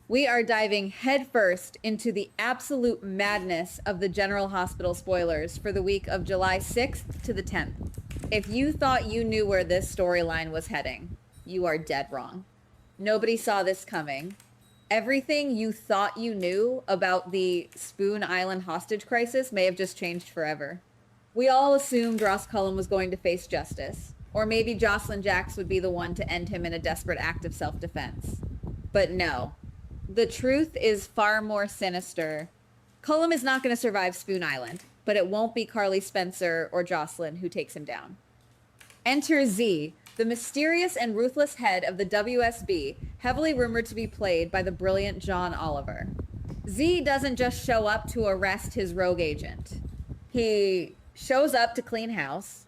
We are diving headfirst into the absolute madness of the General Hospital spoilers for the week of July 6th to the 10th. If you thought you knew where this storyline was heading, you are dead wrong. Nobody saw this coming. Everything you thought you knew about the Spoon Island hostage crisis may have just changed forever. We all assumed Ross Cullen was going to face justice, or maybe Josslyn Jax would be the one to end him in a desperate act of self-defense. But no, the truth is far more sinister. Cullum is not going to survive Spoon Island, but it won't be Carly Spencer or Josslyn who takes him down. Enter Z, the mysterious and ruthless head of the WSB, heavily rumored to be played by the brilliant John Oliver. Z doesn't just show up to arrest his rogue agent. He shows up to clean house.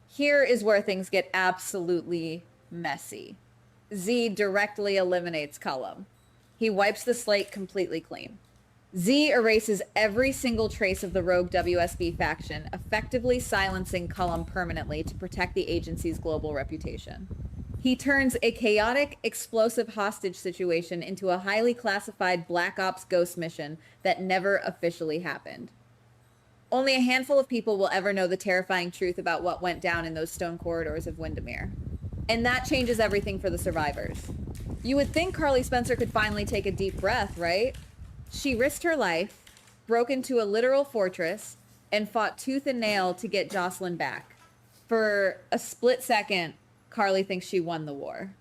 Here is where things get absolutely messy. Z directly eliminates Cullum. He wipes the slate completely clean. Z erases every single trace of the rogue WSB faction, effectively silencing Cullum permanently to protect the agency's global reputation. He turns a chaotic, explosive hostage situation into a highly classified Black Ops ghost mission that never officially happened. Only a handful of people will ever know the terrifying truth about what went down in those stone corridors of Windermere. And that changes everything for the survivors. You would think Carly Spencer could finally take a deep breath, right? She risked her life, broke into a literal fortress, and fought tooth and nail to get Josslyn back. For a split second, Carly thinks she won the war.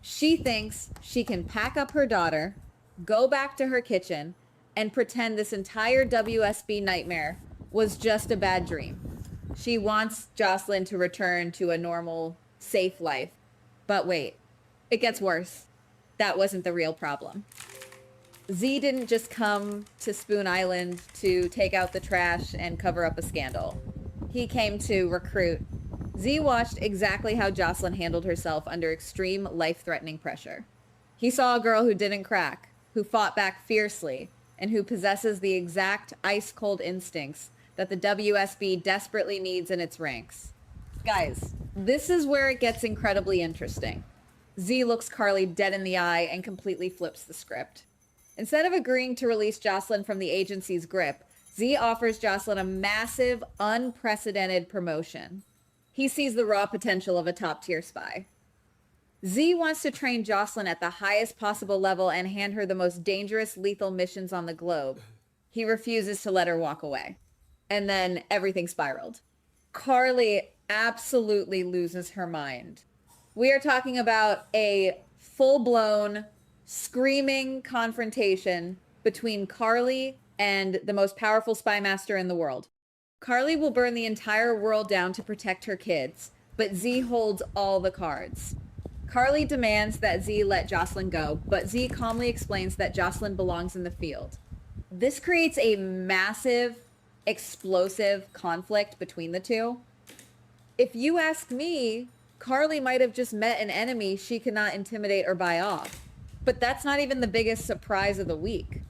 She thinks she can pack up her daughter, go back to her kitchen, and pretend this entire WSB nightmare was just a bad dream. She wants Josslyn to return to a normal, safe life. But wait, it gets worse. That wasn't the real problem. Z didn't just come to Spoon Island to take out the trash and cover up a scandal. He came to recruit. Z watched exactly how Josslyn handled herself under extreme life-threatening pressure. He saw a girl who didn't crack, who fought back fiercely, and who possesses the exact ice-cold instincts that the WSB desperately needs in its ranks. Guys, this is where it gets incredibly interesting. Z looks Carly dead in the eye and completely flips the script. Instead of agreeing to release Josslyn from the agency's grip, Z offers Josslyn a massive, unprecedented promotion. He sees the raw potential of a top-tier spy. Z wants to train Josslyn at the highest possible level and hand her the most dangerous, lethal missions on the globe. He refuses to let her walk away. And then everything spiraled. Carly absolutely loses her mind. We are talking about a full-blown, screaming confrontation between Carly and the most powerful spy master in the world. Carly will burn the entire world down to protect her kids, but Z holds all the cards. Carly demands that Z let Josslyn go, but Z calmly explains that Josslyn belongs in the field. This creates a massive, explosive conflict between the two. If you ask me, Carly might have just met an enemy she could not intimidate or buy off. But that's not even the biggest surprise of the week,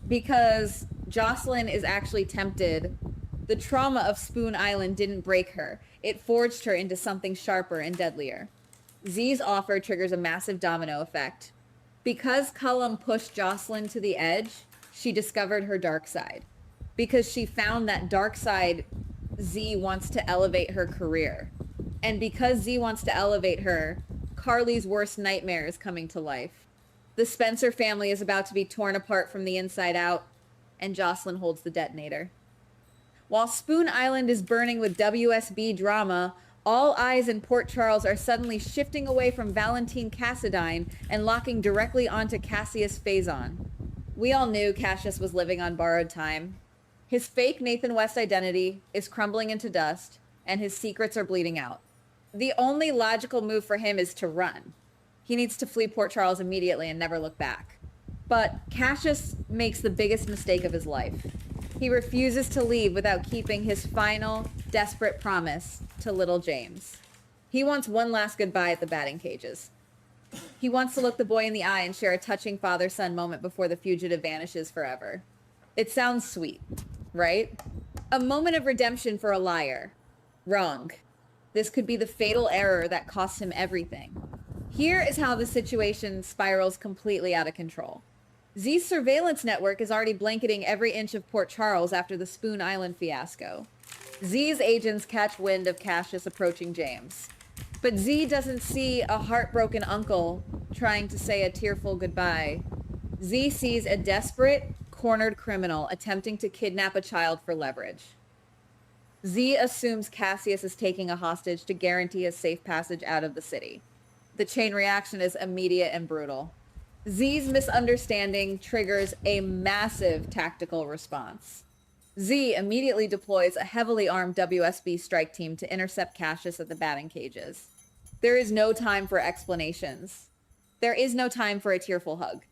because Josslyn is actually tempted. The trauma of Spoon Island didn't break her. It forged her into something sharper and deadlier. Z's offer triggers a massive domino effect. Because Cullum pushed Josslyn to the edge, she discovered her dark side. Because she found that dark side, Z wants to elevate her career. And because Z wants to elevate her, Carly's worst nightmare is coming to life. The Spencer family is about to be torn apart from the inside out, and Josslyn holds the detonator. While Spoon Island is burning with WSB drama, all eyes in Port Charles are suddenly shifting away from Valentine Cassadine and locking directly onto Casius Faison. We all knew Cassius was living on borrowed time. His fake Nathan West identity is crumbling into dust, and his secrets are bleeding out. The only logical move for him is to run. He needs to flee Port Charles immediately and never look back. But Cassius makes the biggest mistake of his life. He refuses to leave without keeping his final, desperate promise to little James. He wants one last goodbye at the batting cages. He wants to look the boy in the eye and share a touching father-son moment before the fugitive vanishes forever. It sounds sweet, right? A moment of redemption for a liar. Wrong. This could be the fatal error that costs him everything. Here is how the situation spirals completely out of control. Z's surveillance network is already blanketing every inch of Port Charles after the Spoon Island fiasco. Z's agents catch wind of Casius approaching James. But Z doesn't see a heartbroken uncle trying to say a tearful goodbye. Z sees a desperate, cornered criminal attempting to kidnap a child for leverage. Z assumes Casius is taking a hostage to guarantee a safe passage out of the city. The chain reaction is immediate and brutal. Z's misunderstanding triggers a massive tactical response. Z immediately deploys a heavily armed WSB strike team to intercept Casius at the batting cages. There is no time for explanations. There is no time for a tearful hug.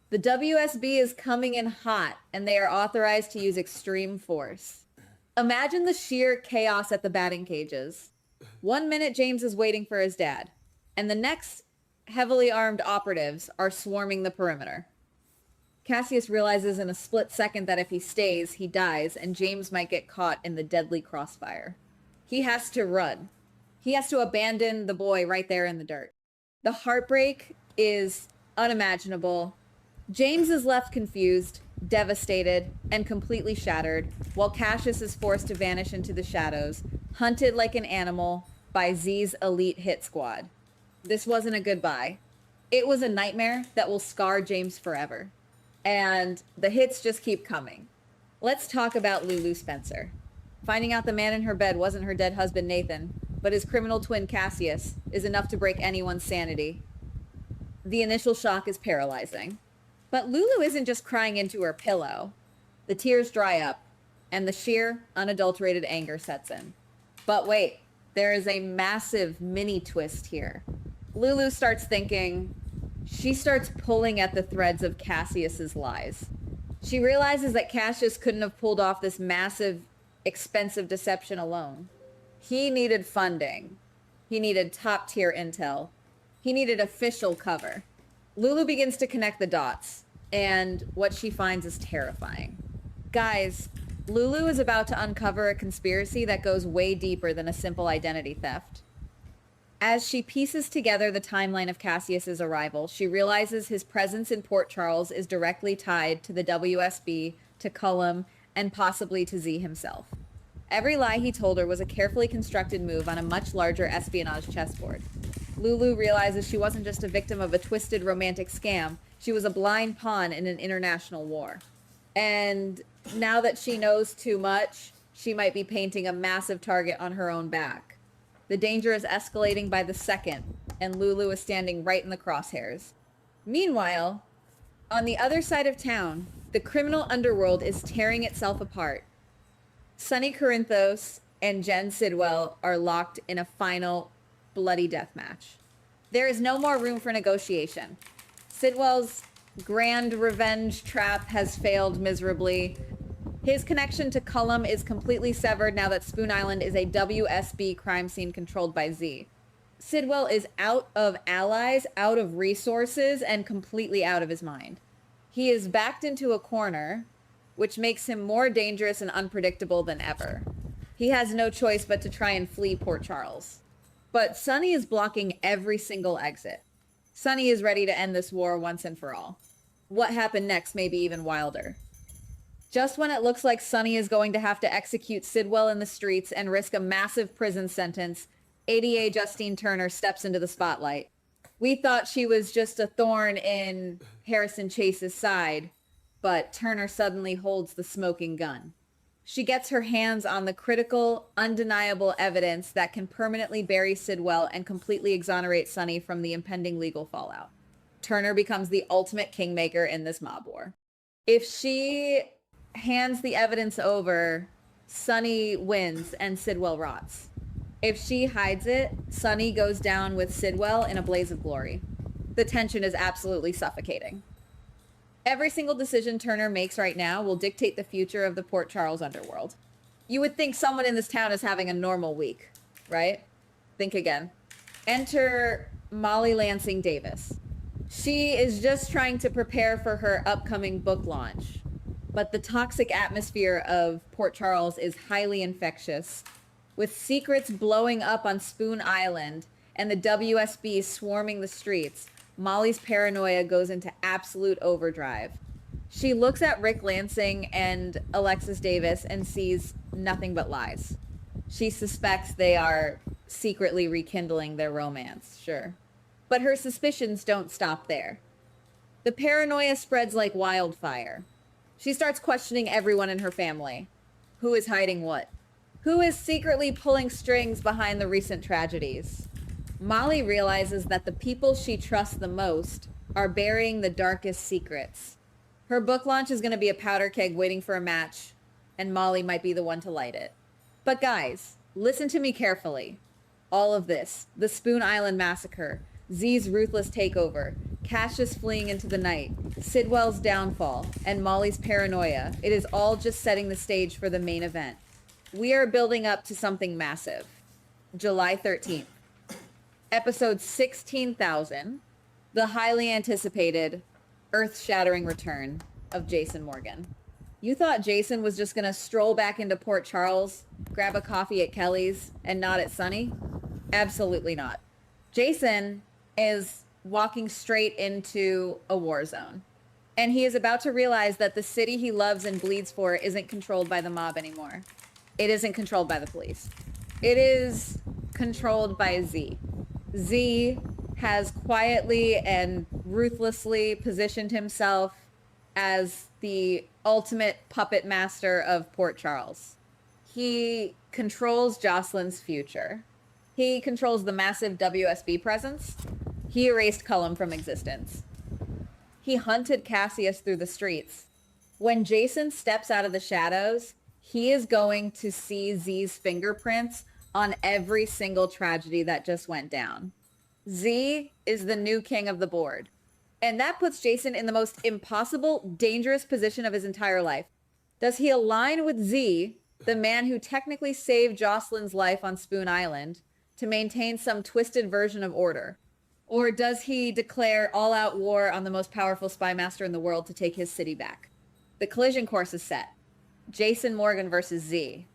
The WSB is coming in hot, and they are authorized to use extreme force. Imagine the sheer chaos at the batting cages. 1 minute James is waiting for his dad, and the next heavily armed operatives are swarming the perimeter. Casius realizes in a split second that if he stays, he dies, and James might get caught in the deadly crossfire. He has to run. He has to abandon the boy right there in the dirt. The heartbreak is unimaginable. James is left confused, devastated, and completely shattered, while Casius is forced to vanish into the shadows, hunted like an animal by Z's elite hit squad. This wasn't a goodbye. It was a nightmare that will scar James forever. And the hits just keep coming. Let's talk about Lulu Spencer. Finding out the man in her bed wasn't her dead husband Nathan, but his criminal twin Casius, is enough to break anyone's sanity. The initial shock is paralyzing. But Lulu isn't just crying into her pillow. The tears dry up, and the sheer, unadulterated anger sets in. But wait, there is a massive mini twist here. Lulu starts thinking. She starts pulling at the threads of Casius's lies. She realizes that Casius couldn't have pulled off this massive, expensive deception alone. He needed funding. He needed top-tier intel. He needed official cover. Lulu begins to connect the dots, and what she finds is terrifying. Guys, Lulu is about to uncover a conspiracy that goes way deeper than a simple identity theft. As she pieces together the timeline of Casius's arrival, she realizes his presence in Port Charles is directly tied to the WSB, to Cullum, and possibly to Z himself. Every lie he told her was a carefully constructed move on a much larger espionage chessboard. Lulu realizes she wasn't just a victim of a twisted romantic scam, she was a blind pawn in an international war. And now that she knows too much, she might be painting a massive target on her own back. The danger is escalating by the second, and Lulu is standing right in the crosshairs. Meanwhile, on the other side of town, the criminal underworld is tearing itself apart. Sonny Corinthos and Jen Sidwell are locked in a final bloody death match. There is no more room for negotiation. Sidwell's grand revenge trap has failed miserably. His connection to Cullum is completely severed now that Spoon Island is a WSB crime scene controlled by Z. Sidwell is out of allies, out of resources, and completely out of his mind. He is backed into a corner, which makes him more dangerous and unpredictable than ever. He has no choice but to try and flee Port Charles. But Sonny is blocking every single exit. Sonny is ready to end this war once and for all. What happened next may be even wilder. Just when it looks like Sonny is going to have to execute Sidwell in the streets and risk a massive prison sentence, ADA Justine Turner steps into the spotlight. We thought she was just a thorn in Harrison Chase's side, but Turner suddenly holds the smoking gun. She gets her hands on the critical, undeniable evidence that can permanently bury Sidwell and completely exonerate Sonny from the impending legal fallout. Turner becomes the ultimate kingmaker in this mob war. If she hands the evidence over, Sonny wins and Sidwell rots. If she hides it, Sonny goes down with Sidwell in a blaze of glory. The tension is absolutely suffocating. Every single decision Turner makes right now will dictate the future of the Port Charles underworld. You would think someone in this town is having a normal week, right? Think again. Enter Molly Lansing Davis. She is just trying to prepare for her upcoming book launch. But the toxic atmosphere of Port Charles is highly infectious. With secrets blowing up on Spoon Island and the WSB swarming the streets, Molly's paranoia goes into absolute overdrive. She looks at Rick Lansing and Alexis Davis and sees nothing but lies. She suspects they are secretly rekindling their romance, sure. But her suspicions don't stop there. The paranoia spreads like wildfire. She starts questioning everyone in her family. Who is hiding what? Who is secretly pulling strings behind the recent tragedies? Molly realizes that the people she trusts the most are burying the darkest secrets. Her book launch is going to be a powder keg waiting for a match, and Molly might be the one to light it. But guys, listen to me carefully. All of this, the Spoon Island massacre, Z's ruthless takeover, Cassius fleeing into the night, Sidwell's downfall, and Molly's paranoia, it is all just setting the stage for the main event. We are building up to something massive. July 13th. Episode 16,000. The highly anticipated, earth-shattering return of Jason Morgan. You thought Jason was just going to stroll back into Port Charles, grab a coffee at Kelly's, and nod at Sunny? Absolutely not. Jason is walking straight into a war zone. And he is about to realize that the city he loves and bleeds for isn't controlled by the mob anymore. It isn't controlled by the police. It is controlled by Z. Z has quietly and ruthlessly positioned himself as the ultimate puppet master of Port Charles. He controls Josslyn's future. He controls the massive WSB presence. He erased Cullum from existence. He hunted Casius through the streets. When Jason steps out of the shadows, he is going to see Z's fingerprints on every single tragedy that just went down. Z is the new king of the board. And that puts Jason in the most impossible, dangerous position of his entire life. Does he align with Z, the man who technically saved Josslyn's life on Spoon Island, to maintain some twisted version of order? Or does he declare all-out war on the most powerful spy master in the world to take his city back? The collision course is set. Jason Morgan versus Z.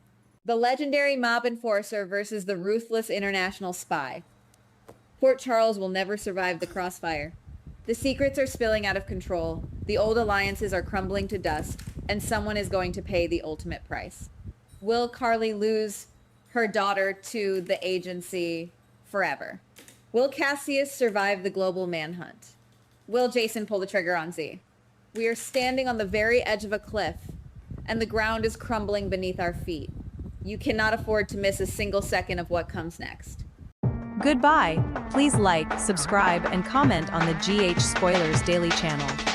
The legendary mob enforcer versus the ruthless international spy. Port Charles will never survive the crossfire. The secrets are spilling out of control, the old alliances are crumbling to dust, and someone is going to pay the ultimate price. Will Carly lose her daughter to the agency forever? Will Cassius survive the global manhunt? Will Jason pull the trigger on Z? We are standing on the very edge of a cliff, and the ground is crumbling beneath our feet. You cannot afford to miss a single second of what comes next. Goodbye. Please like, subscribe, and comment on the GH Spoilers Daily channel.